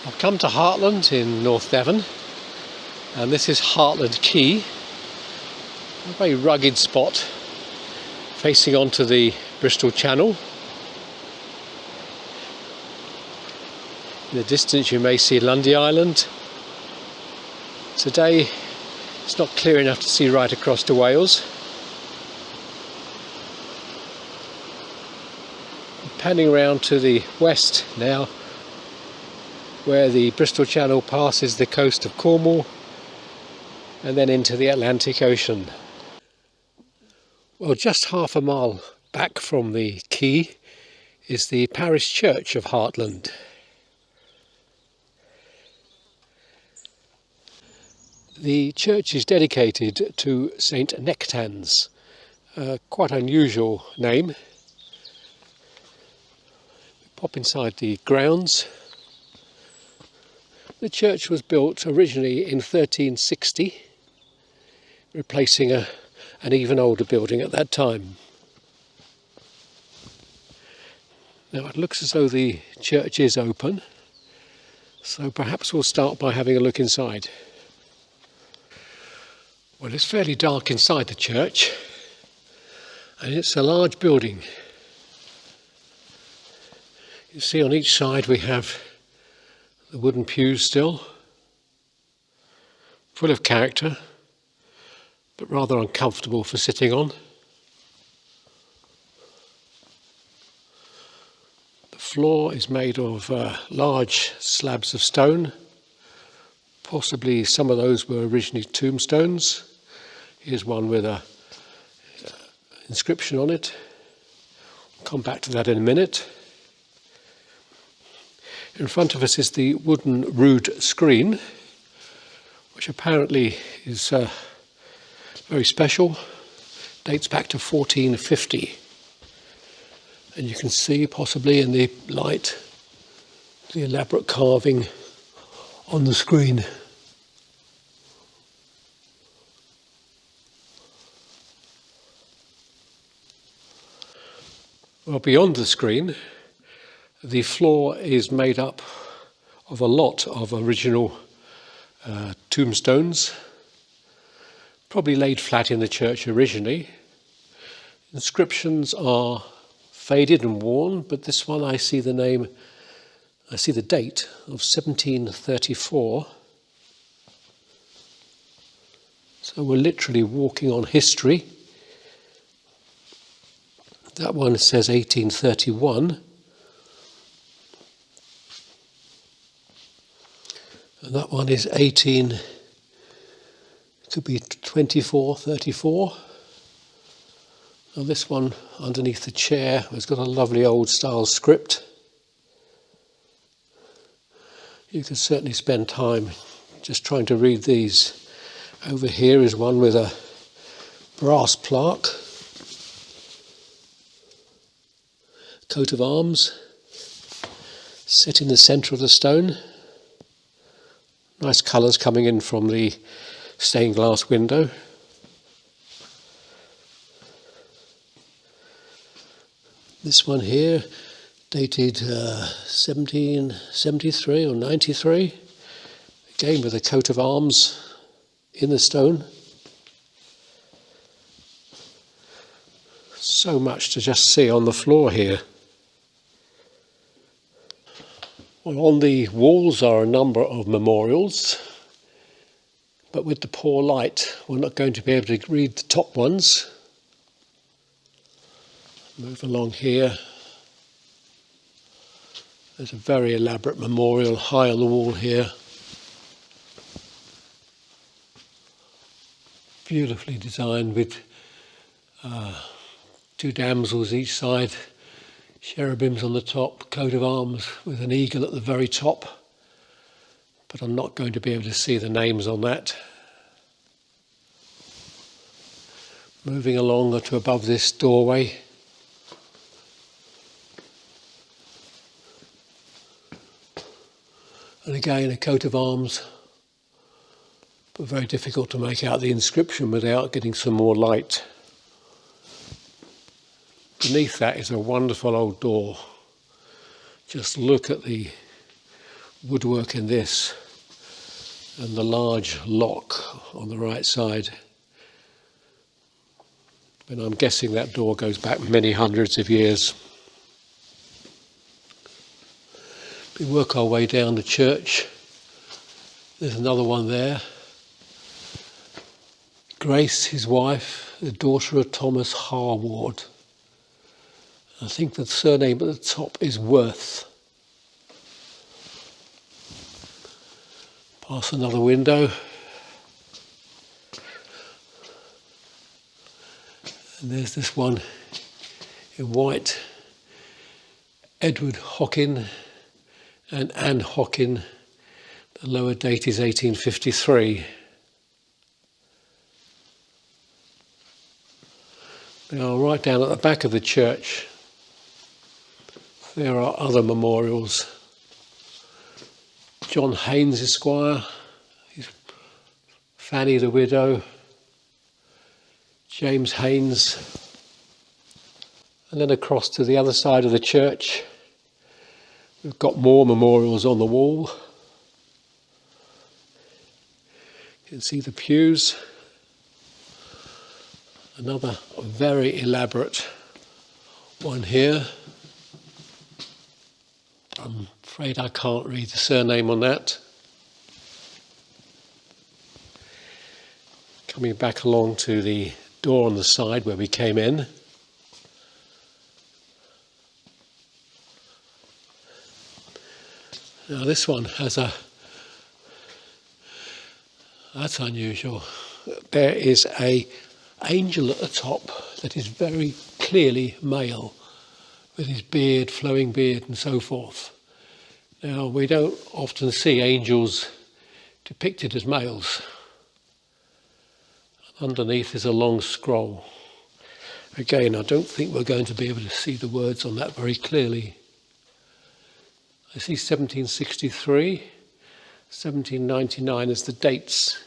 I've come to Hartland in North Devon, and this is Hartland Quay, a very rugged spot facing onto the Bristol Channel. In the distance you may see Lundy Island. Today it's not clear enough to see right across to Wales. I'm panning round to the west now, where the Bristol Channel passes the coast of Cornwall and then into the Atlantic Ocean. Well, just half a mile back from the quay is the parish church of Hartland. The church is dedicated to Saint Nectan's, quite unusual name. Pop inside the grounds. The church was built originally in 1360, replacing an even older building at that time. Now it looks as though the church is open, so perhaps we'll start by having a look inside. Well, it's fairly dark inside the church, and it's a large building. You see on each side we have the wooden pews still, full of character, but rather uncomfortable for sitting on. The floor is made of large slabs of stone. Possibly some of those were originally tombstones. Here's one with an inscription on it. I'll come back to that in a minute. In front of us is the wooden rood screen, which apparently is very special, dates back to 1450. And you can see possibly in the light the elaborate carving on the screen. Well, beyond the screen, the floor is made up of a lot of original tombstones, probably laid flat in the church originally. Inscriptions are faded and worn, but this one I see the date of 1734. So we're literally walking on history. That one says 1831. And that one is could be 24, 34. And this one underneath the chair has got a lovely old style script. You can certainly spend time just trying to read these. Over here is one with a brass plaque, coat of arms, set in the centre of the stone. Nice colours coming in from the stained glass window. This one here, dated 1773 or 93, again with a coat of arms in the stone. So much to just see on the floor here. Well, on the walls are a number of memorials, but with the poor light we're not going to be able to read the top ones. Move along here. There's a very elaborate memorial high on the wall here. Beautifully designed with two damsels each side, cherubims on the top, coat of arms with an eagle at the very top. But I'm not going to be able to see the names on that. Moving along to above this doorway. And again a coat of arms, but very difficult to make out the inscription without getting some more light. Beneath that is a wonderful old door. Just look at the woodwork in this and the large lock on the right side. And I'm guessing that door goes back many hundreds of years. We work our way down the church. There's another one there. Grace, his wife, the daughter of Thomas Harward. I think the surname at the top is Worth. Past another window. And there's this one in white. Edward Hockin and Anne Hockin. The lower date is 1853. Now, right down at the back of the church, there are other memorials. John Haynes, Esquire, Fanny the widow, James Haynes, and then across to the other side of the church, we've got more memorials on the wall. You can see the pews. Another very elaborate one here. I'm afraid I can't read the surname on that. Coming back along to the door on the side where we came in. Now this one has that's unusual. There is an angel at the top that is very clearly male, with his beard, flowing beard and so forth. Now, we don't often see angels depicted as males. Underneath is a long scroll. Again, I don't think we're going to be able to see the words on that very clearly. I see 1763, 1799 as the dates.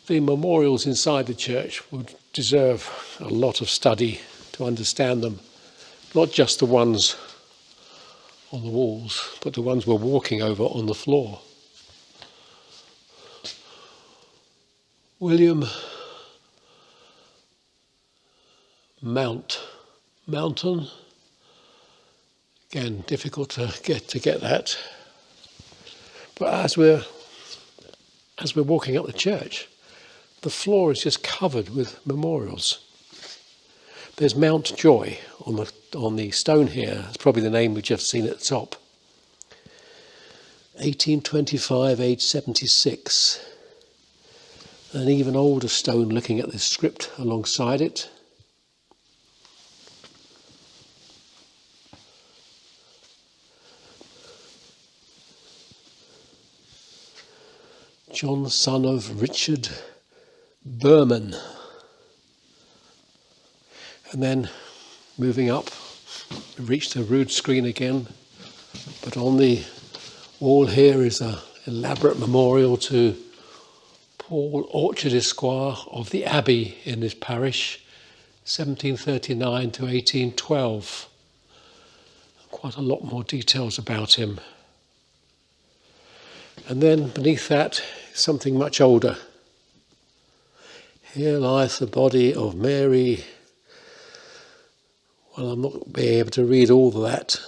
The memorials inside the church would deserve a lot of study to understand them. Not just the ones on the walls, but the ones we're walking over on the floor. William Mountain. Again, difficult to get that. But as we're walking up the church, the floor is just covered with memorials. There's Mount Joy on the stone here. That's probably the name we've just seen at the top. 1825, age 76. An even older stone looking at the script alongside it. John, son of Richard Berman. And then moving up, we reach the rood screen again. But on the wall here is an elaborate memorial to Paul Orchard, Esquire, of the Abbey in this parish, 1739 to 1812. Quite a lot more details about him. And then beneath that, something much older. Here lieth the body of Mary. Well, I'm not being able to read all of that,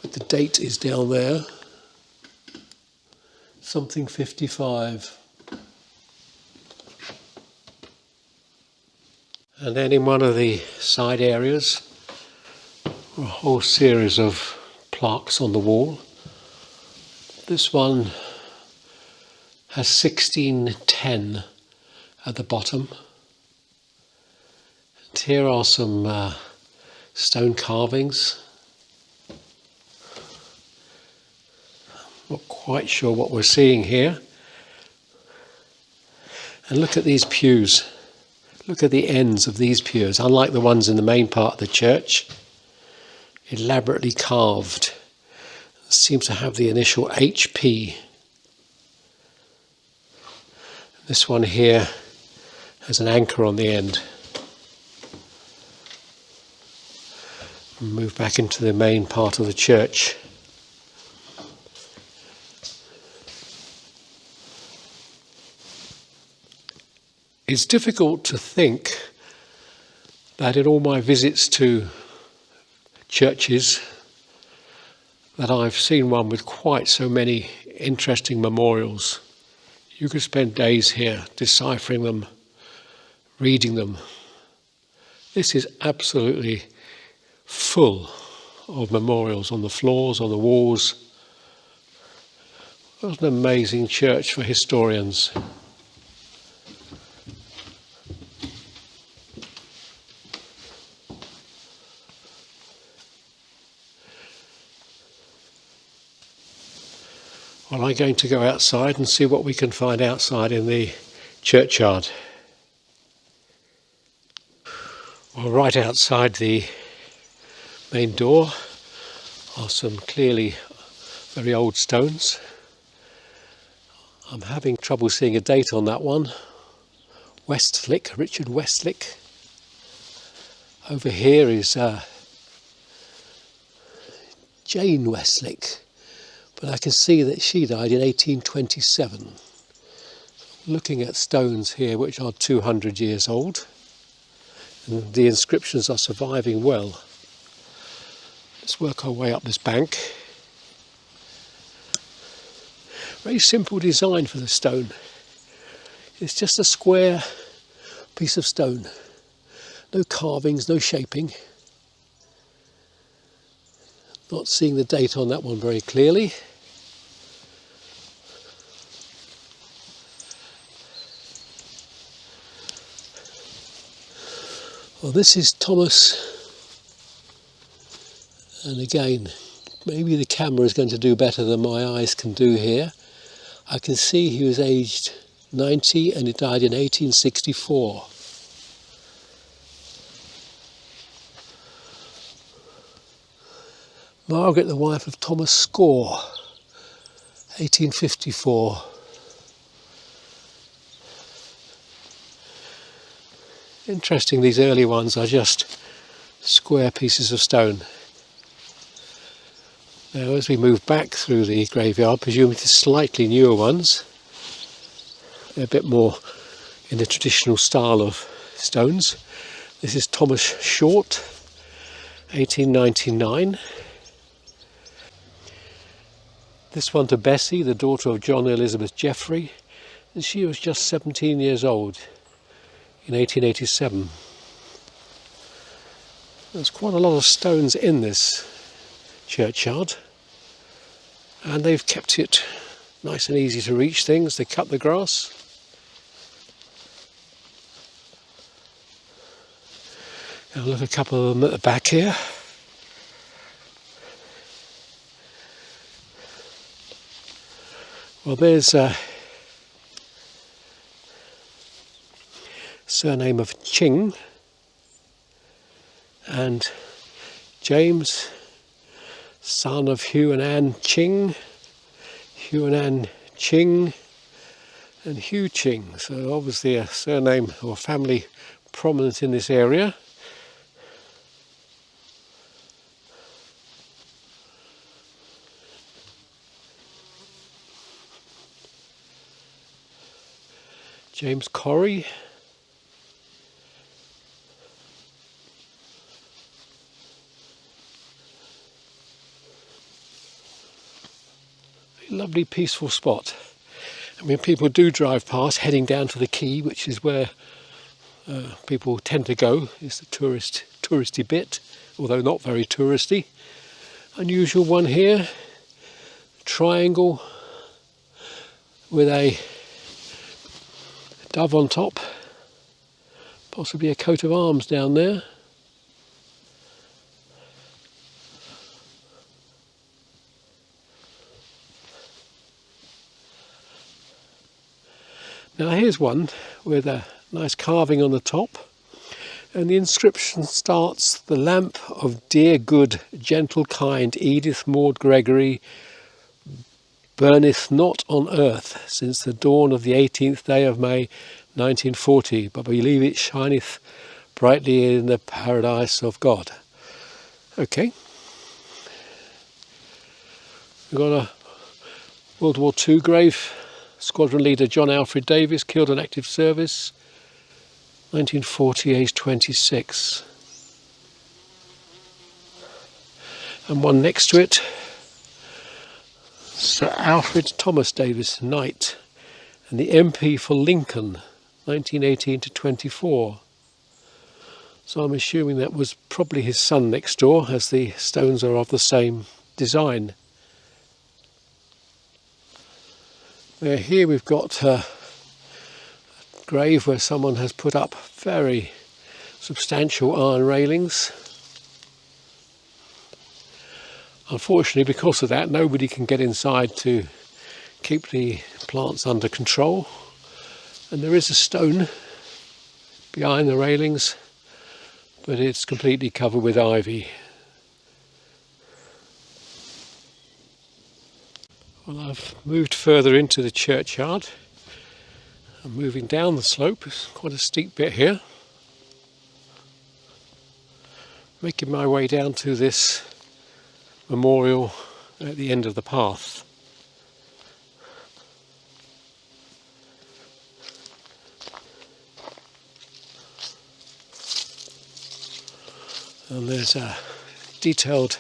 but the date is down there. Something 55. And then in one of the side areas, a whole series of plaques on the wall. This one has 1610 at the bottom. And here are some stone carvings. Not quite sure what we're seeing here. And look at these pews. Look at the ends of these pews. Unlike the ones in the main part of the church, elaborately carved. Seems to have the initial HP. This one here has an anchor on the end. and move back into the main part of the church. It's difficult to think that in all my visits to churches that I've seen one with quite so many interesting memorials. You could spend days here deciphering them, reading them. This is absolutely full of memorials on the floors, on the walls. What an amazing church for historians. Well, I'm going to go outside and see what we can find outside in the churchyard. Well, right outside the main door are some clearly very old stones. I'm having trouble seeing a date on that one. Westlick, Richard Westlick. Over here is Jane Westlick. But I can see that she died in 1827. Looking at stones here which are 200 years old. And the inscriptions are surviving well. Let's work our way up this bank. Very simple design for the stone. It's just a square piece of stone. No carvings, no shaping. Not seeing the date on that one very clearly. Well, this is Thomas, and again, maybe the camera is going to do better than my eyes can do here. I can see he was aged 90 and he died in 1864. Margaret, the wife of Thomas Score, 1854. Interesting, these early ones are just square pieces of stone. Now, as we move back through the graveyard, presumably the slightly newer ones, they're a bit more in the traditional style of stones. This is Thomas Short, 1899. This one to Bessie, the daughter of John Elizabeth Jeffrey, and she was just 17 years old in 1887. There's quite a lot of stones in this churchyard, and they've kept it nice and easy to reach things. They cut the grass. Now look, a couple of them at the back here. Well, there's a surname of Ching, and James, son of Hugh and Anne Ching, Hugh and Anne Ching, and Hugh Ching. So obviously a surname or family prominent in this area. James Corrie. A lovely peaceful spot. I mean, people do drive past heading down to the Quay, which is where people tend to go. It's the touristy bit, although not very touristy. Unusual one here, triangle with a dove on top, possibly a coat of arms down there. Now here's one with a nice carving on the top, and the inscription starts, "The lamp of dear, good, gentle, kind Edith Maud Gregory burneth not on earth since the dawn of the 18th day of May 1940, but I believe it shineth brightly in the paradise of God." Okay. We've got a World War II grave. Squadron leader John Alfred Davis, killed in active service, 1940, age 26. And one next to it, Sir Alfred Thomas Davis, Knight, and the MP for Lincoln, 1918 to 24. So I'm assuming that was probably his son next door, as the stones are of the same design. Now here we've got a grave where someone has put up very substantial iron railings. Unfortunately, because of that, nobody can get inside to keep the plants under control. And there is a stone behind the railings, but it's completely covered with ivy. Well, I've moved further into the churchyard. I'm moving down the slope. It's quite a steep bit here. Making my way down to this memorial at the end of the path. And there's a detailed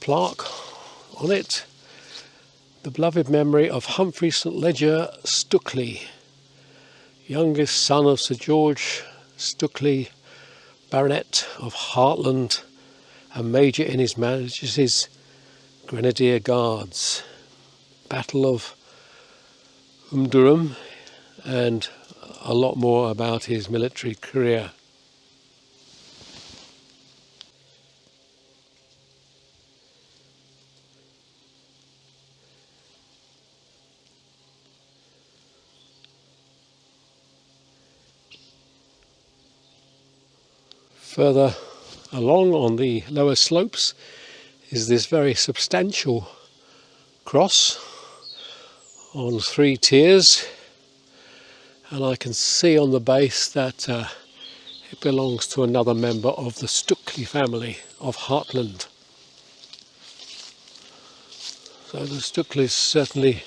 plaque on it. The beloved memory of Humphrey St Leger Stukely, youngest son of Sir George Stukely, Baronet of Hartland, and Major in His Majesty's Grenadier Guards, Battle of Durham, and a lot more about his military career. Further along on the lower slopes is this very substantial cross on 3 tiers, and I can see on the base that it belongs to another member of the Stukely family of Hartland. So the Stukleys certainly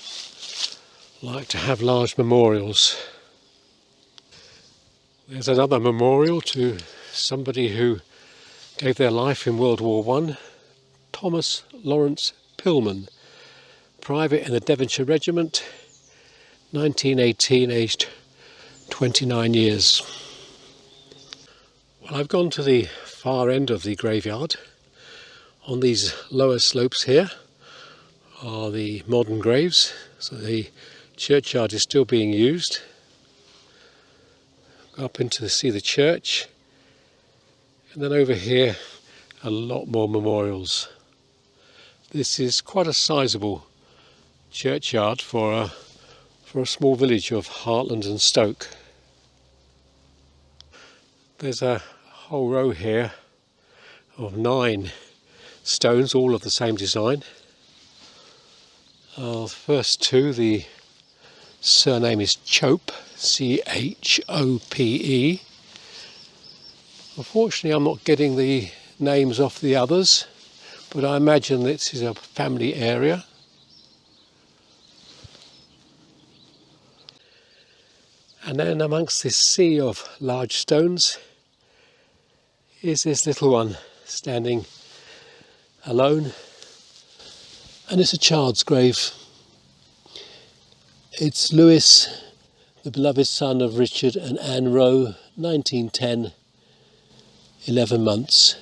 like to have large memorials. There's another memorial to somebody who gave their life in World War I, Thomas Lawrence Pillman, private in the Devonshire Regiment, 1918, aged 29 years. Well, I've gone to the far end of the graveyard. On these lower slopes here are the modern graves, so the churchyard is still being used. Up into see the church, and then over here a lot more memorials. This is quite a sizable churchyard for a small village of Hartland and Stoke. There's a whole row here of 9 stones, all of the same design. The first 2, the surname is Chope, C-H-O-P-E. Unfortunately, I'm not getting the names off the others, but I imagine this is a family area. And then amongst this sea of large stones is this little one standing alone, and it's a child's grave. It's Lewis, the beloved son of Richard and Anne Rowe, 1910, 11 months.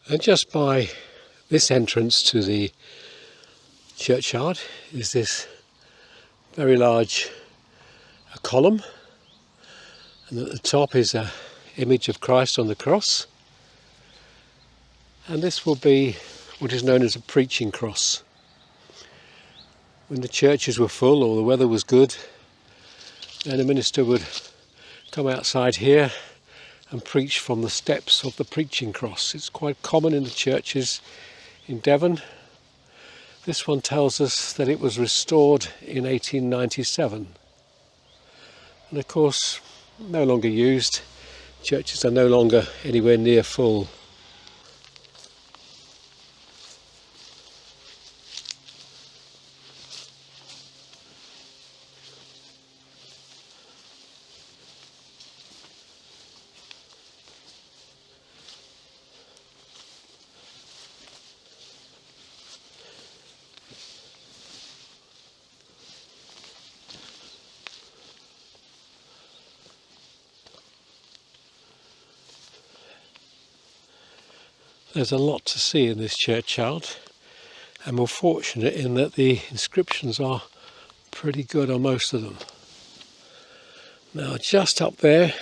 And just by this entrance to the churchyard is this very large column, and at the top is an image of Christ on the cross, and this will be what is known as a preaching cross. When the churches were full or the weather was good, then a minister would come outside here and preach from the steps of the preaching cross. It's quite common in the churches in Devon. This one tells us that it was restored in 1897. and of course no longer used. Churches are no longer anywhere near full. There's a lot to see in this churchyard, and we're fortunate in that the inscriptions are pretty good on most of them. Now just up there,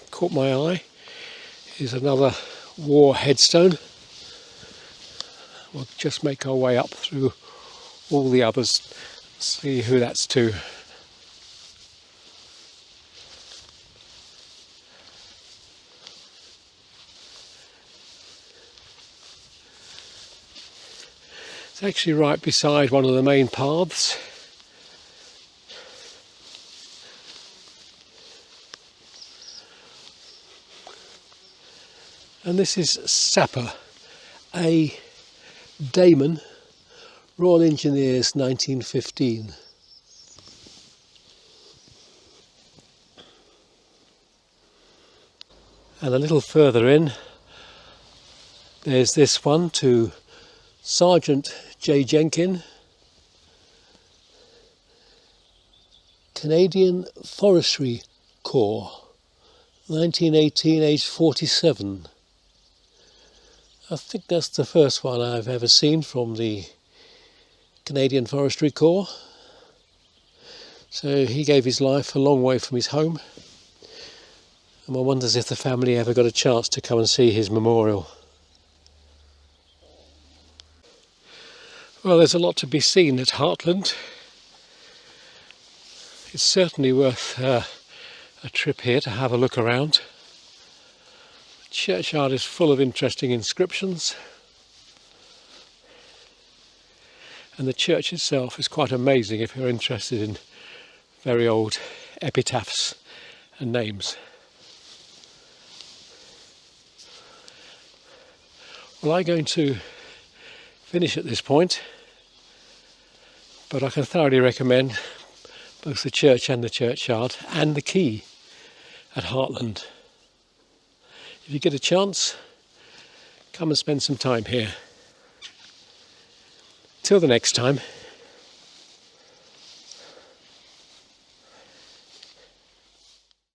caught my eye, is another war headstone. We'll just make our way up through all the others, see who that's to. It's actually right beside one of the main paths. And this is Sapper, A. Damon, Royal Engineers 1915. And a little further in, there's this one to Sergeant J. Jenkin, Canadian Forestry Corps, 1918, aged 47. I think that's the first one I've ever seen from the Canadian Forestry Corps. So he gave his life a long way from his home, and one wonders if the family ever got a chance to come and see his memorial. Well, there's a lot to be seen at Hartland. It's certainly worth a trip here to have a look around. The churchyard is full of interesting inscriptions, and the church itself is quite amazing if you're interested in very old epitaphs and names. Well, I'm going to finish at this point, but I can thoroughly recommend both the church and the churchyard and the quay at Hartland. If you get a chance, come and spend some time here. Till the next time.